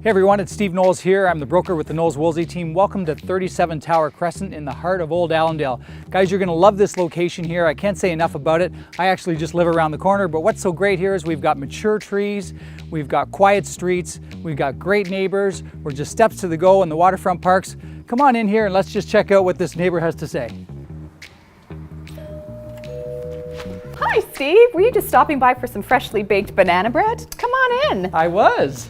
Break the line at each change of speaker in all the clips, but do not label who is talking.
Hey everyone, it's Steve Knowles here. I'm the broker with the Knowles-Woolsey team. Welcome to 37 Tower Crescent in the heart of Old Allandale. Guys, you're going to love this location here. I can't say enough about it. I actually just live around the corner, but what's so great here is we've got mature trees, we've got quiet streets, we've got great neighbors. We're just steps to the go in the waterfront parks. Come on in here and let's just check out what this neighbor has to say.
Hi Steve, were you just stopping by for some freshly baked banana bread? Come on in.
I was.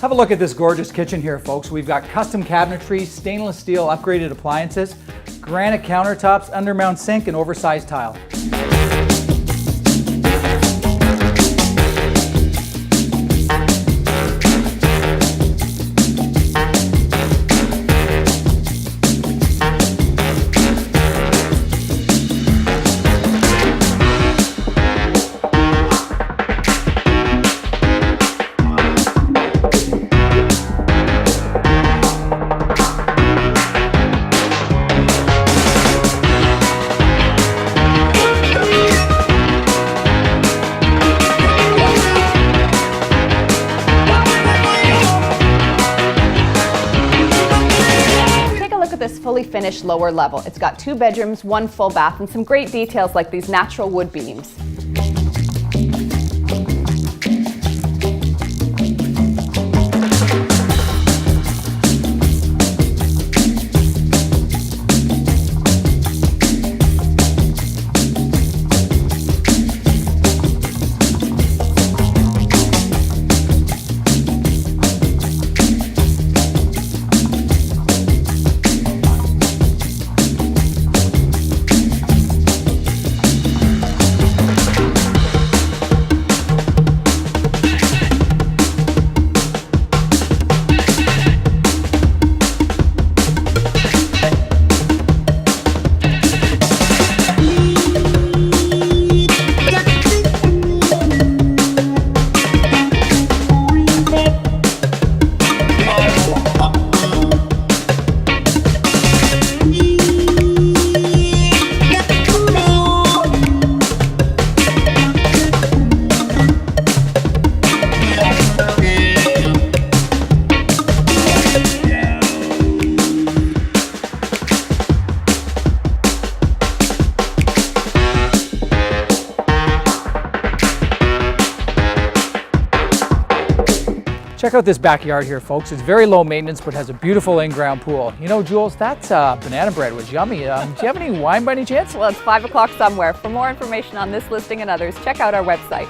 Have a look at this gorgeous kitchen here, folks. We've got custom cabinetry, stainless steel upgraded appliances, granite countertops, undermount sink, and oversized tile.
This fully finished lower level. It's got 2 bedrooms, 1 full bath, and some great details like these natural wood beams.
Check out this backyard here, folks. It's very low maintenance, but has a beautiful in-ground pool. You know, Jules, that banana bread was yummy. Do you have any wine by any chance?
Well, it's 5 o'clock somewhere. For more information on this listing and others, check out our website.